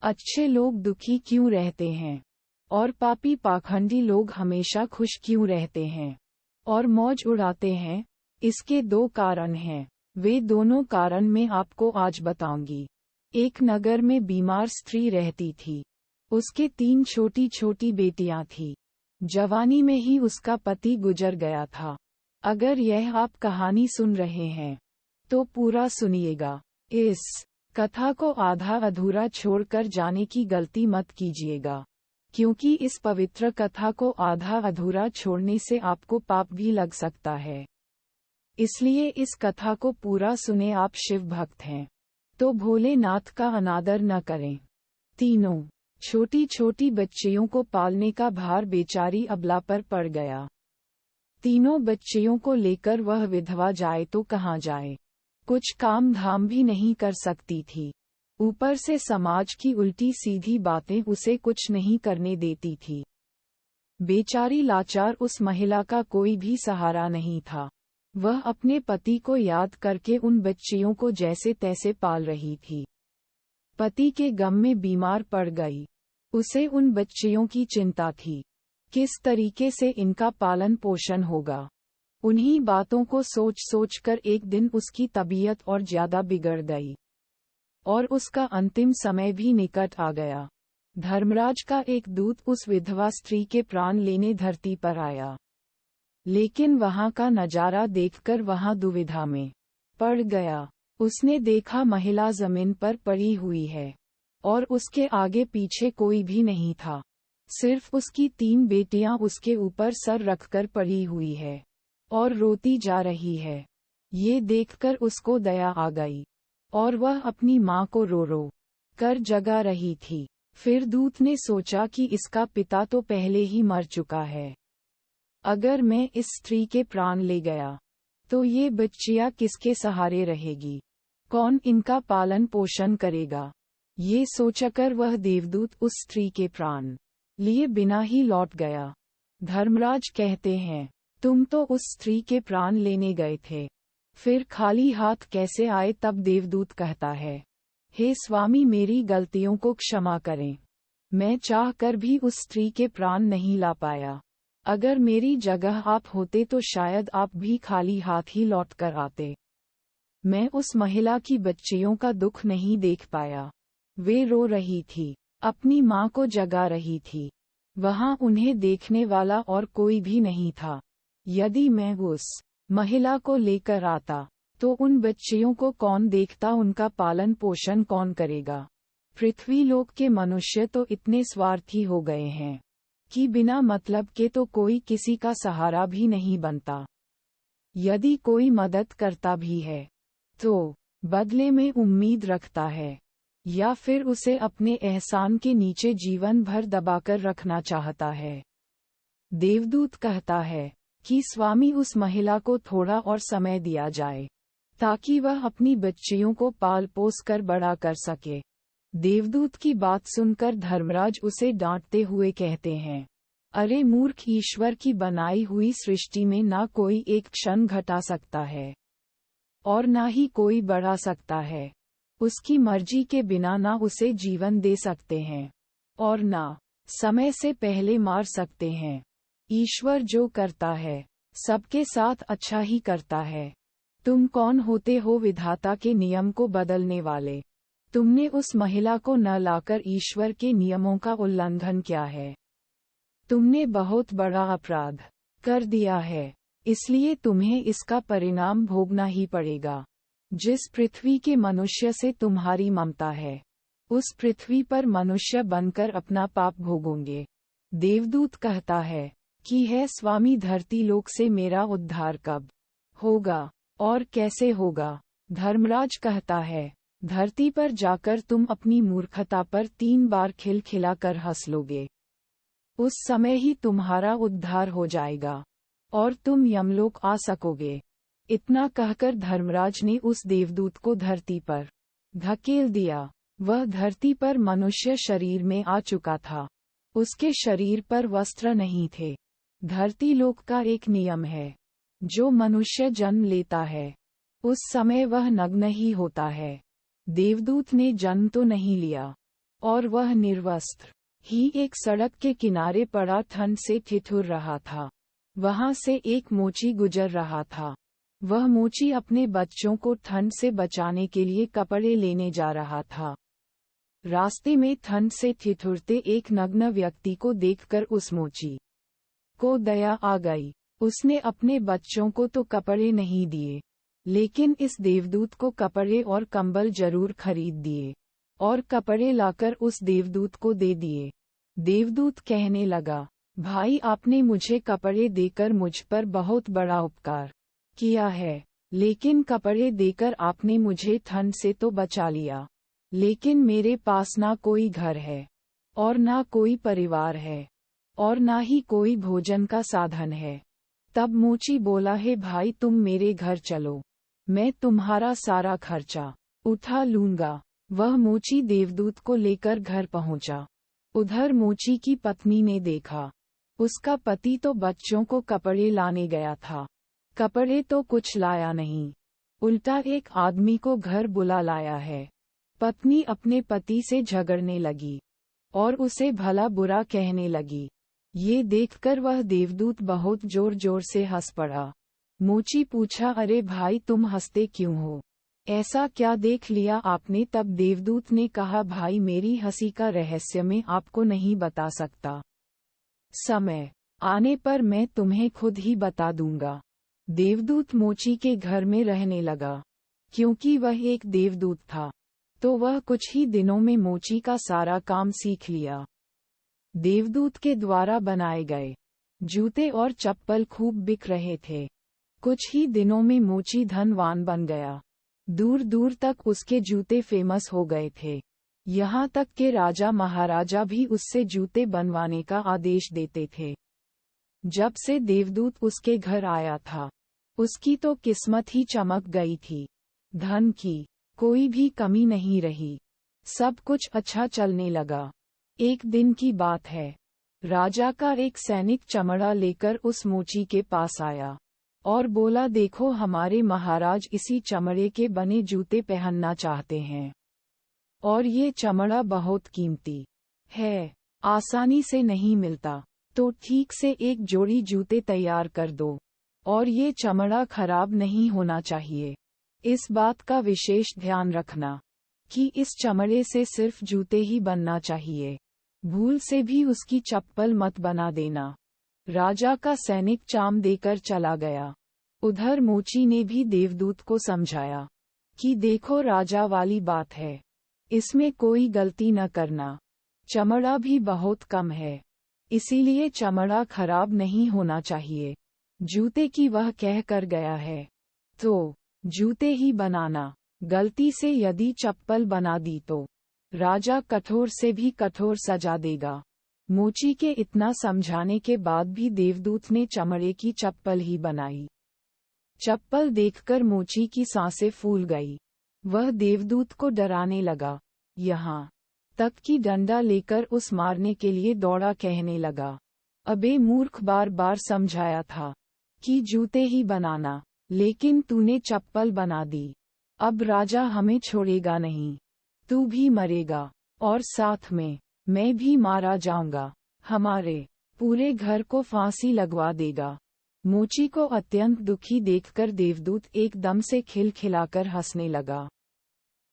अच्छे लोग दुखी क्यों रहते हैं और पापी पाखंडी लोग हमेशा खुश क्यों रहते हैं और मौज उड़ाते हैं? इसके दो कारण हैं। वे दोनों कारण मैं आपको आज बताऊंगी। एक नगर में बीमार स्त्री रहती थी। उसके 3 छोटी छोटी बेटियां थीं। जवानी में ही उसका पति गुजर गया था। अगर यह आप कहानी सुन रहे हैं तो पूरा सुनिएगा। इस कथा को आधा अधूरा छोड़कर जाने की गलती मत कीजिएगा, क्योंकि इस पवित्र कथा को आधा अधूरा छोड़ने से आपको पाप भी लग सकता है। इसलिए इस कथा को पूरा सुने। आप शिव भक्त हैं तो भोलेनाथ का अनादर न करें। तीनों छोटी छोटी बच्चियों को पालने का भार बेचारी अबला पर पड़ गया। तीनों बच्चियों को लेकर वह विधवा जाए तो कहाँ जाए। कुछ काम धाम भी नहीं कर सकती थी। ऊपर से समाज की उल्टी सीधी बातें उसे कुछ नहीं करने देती थी। बेचारी लाचार उस महिला का कोई भी सहारा नहीं था। वह अपने पति को याद करके उन बच्चियों को जैसे तैसे पाल रही थी। पति के गम में बीमार पड़ गई। उसे उन बच्चियों की चिंता थी। किस तरीके से इनका पालन पोषण होगा। उन्हीं बातों को सोच सोच कर एक दिन उसकी तबीयत और ज्यादा बिगड़ गई और उसका अंतिम समय भी निकट आ गया। धर्मराज का एक दूत उस विधवा स्त्री के प्राण लेने धरती पर आया, लेकिन वहां का नजारा देखकर वहां दुविधा में पड़ गया। उसने देखा महिला जमीन पर पड़ी हुई है और उसके आगे पीछे कोई भी नहीं था। सिर्फ उसकी 3 बेटियां उसके ऊपर सर रखकर पड़ी हुई है और रोती जा रही है। ये देखकर उसको दया आ गई और वह अपनी माँ को रो रो कर जगा रही थी। फिर दूत ने सोचा कि इसका पिता तो पहले ही मर चुका है। अगर मैं इस स्त्री के प्राण ले गया तो ये बच्चियां किसके सहारे रहेगी? कौन इनका पालन पोषण करेगा? ये सोचकर वह देवदूत उस स्त्री के प्राण लिए बिना ही लौट गया। धर्मराज कहते हैं, तुम तो उस स्त्री के प्राण लेने गए थे, फिर खाली हाथ कैसे आए? तब देवदूत कहता है, हे स्वामी, मेरी गलतियों को क्षमा करें। मैं चाहकर भी उस स्त्री के प्राण नहीं ला पाया। अगर मेरी जगह आप होते तो शायद आप भी खाली हाथ ही लौट कर आते। मैं उस महिला की बच्चियों का दुख नहीं देख पाया। वे रो रही थी, अपनी माँ को जगा रही थी। वहाँ उन्हें देखने वाला और कोई भी नहीं था। यदि मैं उस महिला को लेकर आता तो उन बच्चियों को कौन देखता? उनका पालन पोषण कौन करेगा? पृथ्वी लोक के मनुष्य तो इतने स्वार्थी हो गए हैं कि बिना मतलब के तो कोई किसी का सहारा भी नहीं बनता। यदि कोई मदद करता भी है तो बदले में उम्मीद रखता है, या फिर उसे अपने एहसान के नीचे जीवन भर दबाकर रखना चाहता है। देवदूत कहता है कि स्वामी, उस महिला को थोड़ा और समय दिया जाए ताकि वह अपनी बच्चियों को पाल पोस कर बड़ा कर सके। देवदूत की बात सुनकर धर्मराज उसे डांटते हुए कहते हैं, अरे मूर्ख, ईश्वर की बनाई हुई सृष्टि में ना कोई एक क्षण घटा सकता है और ना ही कोई बढ़ा सकता है। उसकी मर्जी के बिना ना उसे जीवन दे सकते हैं और ना समय से पहले मार सकते हैं। ईश्वर जो करता है सबके साथ अच्छा ही करता है। तुम कौन होते हो विधाता के नियम को बदलने वाले? तुमने उस महिला को न लाकर ईश्वर के नियमों का उल्लंघन किया है। तुमने बहुत बड़ा अपराध कर दिया है, इसलिए तुम्हें इसका परिणाम भोगना ही पड़ेगा। जिस पृथ्वी के मनुष्य से तुम्हारी ममता है, उस पृथ्वी पर मनुष्य बनकर अपना पाप भोगोगे। देवदूत कहता है कि है स्वामी, धरती लोक से मेरा उद्धार कब होगा और कैसे होगा? धर्मराज कहता है, धरती पर जाकर तुम अपनी मूर्खता पर 3 बार खिलखिलाकर हंस लोगे। उस समय ही तुम्हारा उद्धार हो जाएगा और तुम यमलोक आ सकोगे। इतना कहकर धर्मराज ने उस देवदूत को धरती पर धकेल दिया। वह धरती पर मनुष्य शरीर में आ चुका था। उसके शरीर पर वस्त्र नहीं थे। धरती लोक का एक नियम है, जो मनुष्य जन्म लेता है उस समय वह नग्न ही होता है। देवदूत ने जन्म तो नहीं लिया, और वह निर्वस्त्र ही एक सड़क के किनारे पड़ा ठंड से ठिठुर रहा था। वहां से एक मोची गुजर रहा था। वह मोची अपने बच्चों को ठंड से बचाने के लिए कपड़े लेने जा रहा था। रास्ते में ठंड से ठिठुरते एक नग्न व्यक्ति को देखकर उस मोची को दया आ गई। उसने अपने बच्चों को तो कपड़े नहीं दिए, लेकिन इस देवदूत को कपड़े और कंबल जरूर खरीद दिए और कपड़े लाकर उस देवदूत को दे दिए। देवदूत कहने लगा, भाई आपने मुझे कपड़े देकर मुझ पर बहुत बड़ा उपकार किया है, लेकिन कपड़े देकर आपने मुझे ठंड से तो बचा लिया, लेकिन मेरे पास ना कोई घर है और ना कोई परिवार है और ना ही कोई भोजन का साधन है। तब मोची बोला, है भाई तुम मेरे घर चलो, मैं तुम्हारा सारा खर्चा उठा लूंगा। वह मोची देवदूत को लेकर घर पहुंचा। उधर मोची की पत्नी ने देखा, उसका पति तो बच्चों को कपड़े लाने गया था, कपड़े तो कुछ लाया नहीं, उल्टा एक आदमी को घर बुला लाया है। पत्नी अपने पति से झगड़ने लगी और उसे भला बुरा कहने लगी। ये देखकर वह देवदूत बहुत जोर जोर से हंस पड़ा। मोची पूछा, अरे भाई तुम हंसते क्यों हो, ऐसा क्या देख लिया आपने? तब देवदूत ने कहा, भाई मेरी हंसी का रहस्य मैं आपको नहीं बता सकता, समय आने पर मैं तुम्हें खुद ही बता दूंगा। देवदूत मोची के घर में रहने लगा। क्योंकि वह एक देवदूत था, तो वह कुछ ही दिनों में मोची का सारा काम सीख लिया। देवदूत के द्वारा बनाए गए जूते और चप्पल खूब बिक रहे थे। कुछ ही दिनों में मोची धनवान बन गया। दूर दूर तक उसके जूते फेमस हो गए थे। यहाँ तक के राजा महाराजा भी उससे जूते बनवाने का आदेश देते थे। जब से देवदूत उसके घर आया था, उसकी तो किस्मत ही चमक गई थी। धन की कोई भी कमी नहीं रही, सब कुछ अच्छा चलने लगा। एक दिन की बात है, राजा का एक सैनिक चमड़ा लेकर उस मोची के पास आया और बोला, देखो हमारे महाराज इसी चमड़े के बने जूते पहनना चाहते हैं और ये चमड़ा बहुत कीमती है, आसानी से नहीं मिलता, तो ठीक से एक जोड़ी जूते तैयार कर दो और ये चमड़ा खराब नहीं होना चाहिए। इस बात का विशेष ध्यान रखना कि इस चमड़े से सिर्फ जूते ही बनना चाहिए, भूल से भी उसकी चप्पल मत बना देना। राजा का सैनिक चाम देकर चला गया। उधर मोची ने भी देवदूत को समझाया कि देखो राजा वाली बात है, इसमें कोई गलती न करना, चमड़ा भी बहुत कम है, इसीलिए चमड़ा खराब नहीं होना चाहिए। जूते की वह कह कर गया है, तो जूते ही बनाना। गलती से यदि चप्पल बना दी तो राजा कठोर से भी कठोर सजा देगा। मोची के इतना समझाने के बाद भी देवदूत ने चमड़े की चप्पल ही बनाई। चप्पल देखकर मोची की सांसें फूल गई। वह देवदूत को डराने लगा, यहाँ तक कि डंडा लेकर उस मारने के लिए दौड़ा, कहने लगा, अबे मूर्ख, बार बार समझाया था कि जूते ही बनाना, लेकिन तूने चप्पल बना दी। अब राजा हमें छोड़ेगा नहीं, तू भी मरेगा और साथ में मैं भी मारा जाऊंगा, हमारे पूरे घर को फांसी लगवा देगा। मोची को अत्यंत दुखी देखकर देवदूत एकदम से खिलखिलाकर हंसने लगा।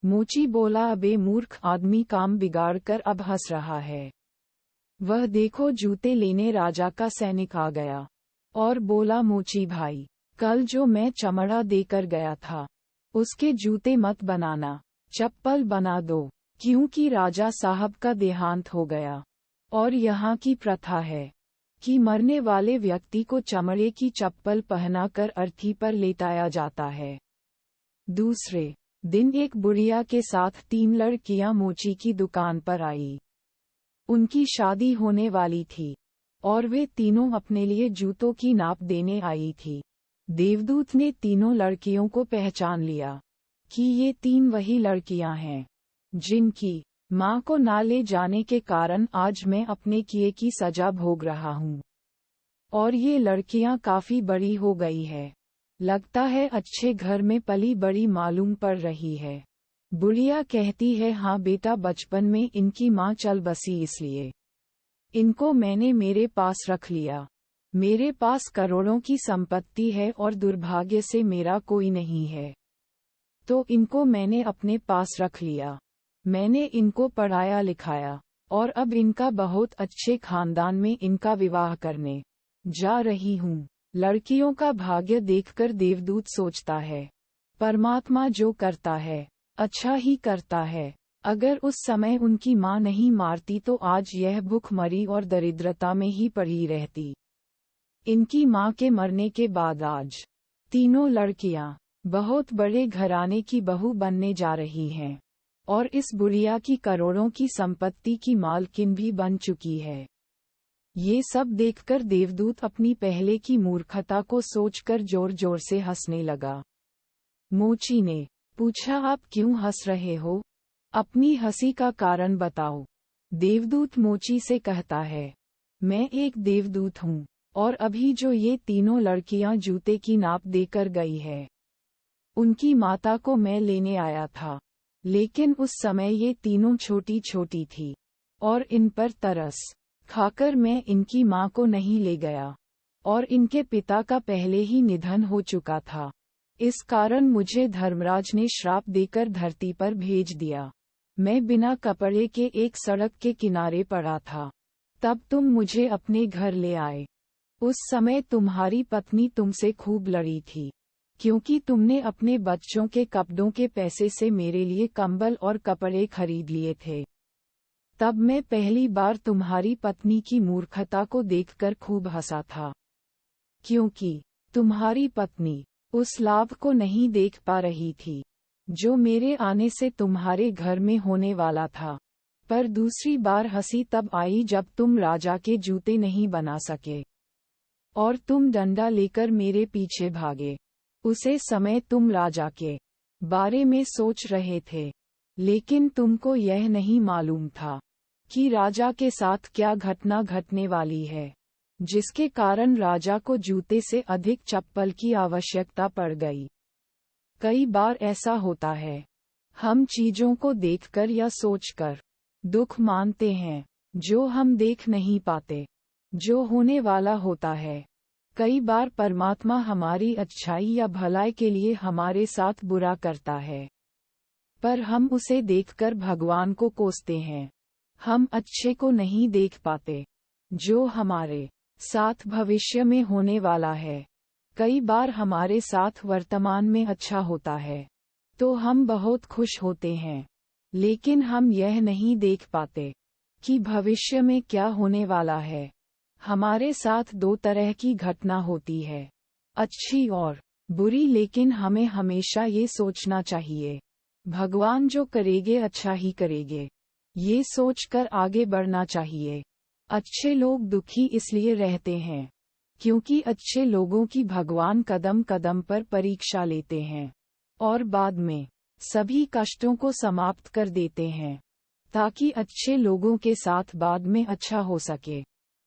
मोची बोला, अबे मूर्ख आदमी, काम बिगाड़ कर अब हंस रहा है। वह देखो जूते लेने राजा का सैनिक आ गया और बोला, मोची भाई, कल जो मैं चमड़ा देकर गया था उसके जूते मत बनाना, चप्पल बना दो, क्योंकि राजा साहब का देहांत हो गया और यहाँ की प्रथा है कि मरने वाले व्यक्ति को चमड़े की चप्पल पहनाकर अर्थी पर लेटाया जाता है। दूसरे दिन एक बुढ़िया के साथ 3 लड़कियां मोची की दुकान पर आई। उनकी शादी होने वाली थी और वे तीनों अपने लिए जूतों की नाप देने आई थी। देवदूत ने तीनों लड़कियों को पहचान लिया कि ये 3 वही लड़कियां हैं जिनकी मां को ना ले जाने के कारण आज मैं अपने किए की सजा भोग रहा हूँ। और ये लड़कियां काफी बड़ी हो गई है, लगता है अच्छे घर में पली बड़ी मालूम पड़ रही है। बुढ़िया कहती है, हाँ बेटा, बचपन में इनकी माँ चल बसी, इसलिए इनको मैंने मेरे पास रख लिया। मेरे पास करोड़ों की संपत्ति है और दुर्भाग्य से मेरा कोई नहीं है, तो इनको मैंने अपने पास रख लिया। मैंने इनको पढ़ाया लिखाया और अब इनका बहुत अच्छे खानदान में इनका विवाह करने जा रही हूँ। लड़कियों का भाग्य देखकर देवदूत सोचता है, परमात्मा जो करता है अच्छा ही करता है। अगर उस समय उनकी माँ नहीं मारती तो आज यह भूखमरी और दरिद्रता में ही पड़ी रहती। इनकी माँ के मरने के बाद आज तीनों लड़कियां बहुत बड़े घराने की बहू बनने जा रही हैं और इस बुढ़िया की करोड़ों की संपत्ति की मालकिन भी बन चुकी है। ये सब देखकर देवदूत अपनी पहले की मूर्खता को सोचकर जोर जोर से हंसने लगा। मोची ने पूछा, आप क्यों हंस रहे हो? अपनी हंसी का कारण बताओ। देवदूत मोची से कहता है, मैं एक देवदूत हूँ और अभी जो ये तीनों लड़कियां जूते की नाप देकर गई है, उनकी माता को मैं लेने आया था, लेकिन उस समय ये तीनों छोटी छोटी थी और इन पर तरस खाकर मैं इनकी माँ को नहीं ले गया और इनके पिता का पहले ही निधन हो चुका था। इस कारण मुझे धर्मराज ने श्राप देकर धरती पर भेज दिया। मैं बिना कपड़े के एक सड़क के किनारे पड़ा था, तब तुम मुझे अपने घर ले आए। उस समय तुम्हारी पत्नी तुमसे खूब लड़ी थी, क्योंकि तुमने अपने बच्चों के कपड़ों के पैसे से मेरे लिए कंबल और कपड़े खरीद लिए थे। तब मैं पहली बार तुम्हारी पत्नी की मूर्खता को देखकर खूब हंसा था, क्योंकि तुम्हारी पत्नी उस लाभ को नहीं देख पा रही थी जो मेरे आने से तुम्हारे घर में होने वाला था। पर दूसरी बार हंसी तब आई जब तुम राजा के जूते नहीं बना सके और तुम डंडा लेकर मेरे पीछे भागे। उसे समय तुम राजा के बारे में सोच रहे थे, लेकिन तुमको यह नहीं मालूम था कि राजा के साथ क्या घटना घटने वाली है, जिसके कारण राजा को जूते से अधिक चप्पल की आवश्यकता पड़ गई। कई बार ऐसा होता है, हम चीजों को देखकर या सोचकर दुख मानते हैं जो हम देख नहीं पाते, जो होने वाला होता है। कई बार परमात्मा हमारी अच्छाई या भलाई के लिए हमारे साथ बुरा करता है, पर हम उसे देखकर भगवान को कोसते हैं। हम अच्छे को नहीं देख पाते जो हमारे साथ भविष्य में होने वाला है। कई बार हमारे साथ वर्तमान में अच्छा होता है तो हम बहुत खुश होते हैं, लेकिन हम यह नहीं देख पाते कि भविष्य में क्या होने वाला है। हमारे साथ दो तरह की घटना होती है, अच्छी और बुरी, लेकिन हमें हमेशा ये सोचना चाहिए, भगवान जो करेंगे अच्छा ही करेंगे। ये सोचकर आगे बढ़ना चाहिए। अच्छे लोग दुखी इसलिए रहते हैं क्योंकि अच्छे लोगों की भगवान कदम कदम पर परीक्षा लेते हैं और बाद में सभी कष्टों को समाप्त कर देते हैं, ताकि अच्छे लोगों के साथ बाद में अच्छा हो सके।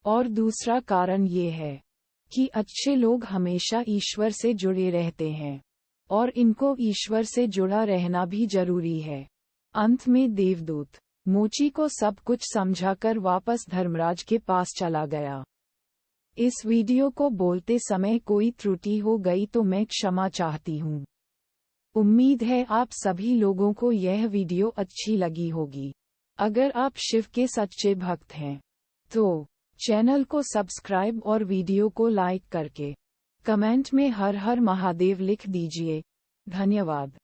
और दूसरा कारण ये है कि अच्छे लोग हमेशा ईश्वर से जुड़े रहते हैं और इनको ईश्वर से जुड़ा रहना भी जरूरी है। अंत में देवदूत मोची को सब कुछ समझाकर वापस धर्मराज के पास चला गया। इस वीडियो को बोलते समय कोई त्रुटि हो गई तो मैं क्षमा चाहती हूँ। उम्मीद है आप सभी लोगों को यह वीडियो अच्छी लगी होगी। अगर आप शिव के सच्चे भक्त हैं तो चैनल को सब्सक्राइब और वीडियो को लाइक करके कमेंट में हर हर महादेव लिख दीजिए। धन्यवाद।